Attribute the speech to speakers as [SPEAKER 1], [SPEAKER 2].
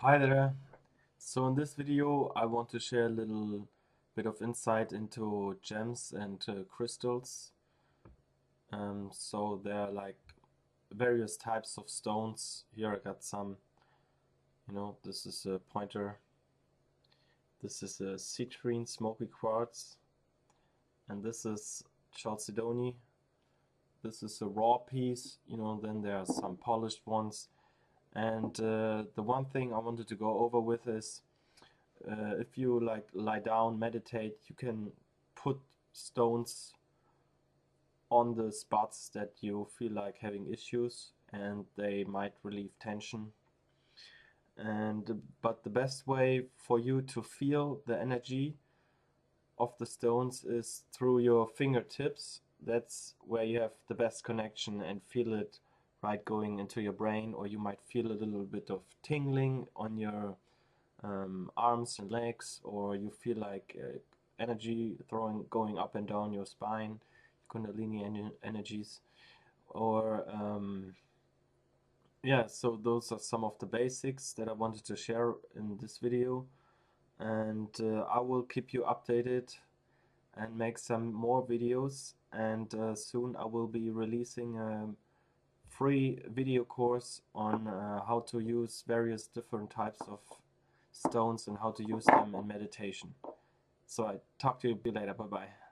[SPEAKER 1] Hi there. So in this video I want to share a little bit of insight into gems and crystals. So there are like various types of stones. Here I got some, this is a pointer. This is a citrine smoky quartz. And this is chalcedony. This is a raw piece, then there are some polished ones. And the one thing I wanted to go over with is if you like lie down, meditate, you can put stones on the spots that you feel like having issues and they might relieve tension. And but the best way for you to feel the energy of the stones is through your fingertips. That's where you have the best connection and feel it right going into your brain, or you might feel a little bit of tingling on your arms and legs, or you feel like energy going up and down your spine, kundalini energies, or yeah. So those are some of the basics that I wanted to share in this video, and I will keep you updated and make some more videos, and soon I will be releasing a free video course on how to use various different types of stones and how to use them in meditation. So I talk to you later. Bye bye.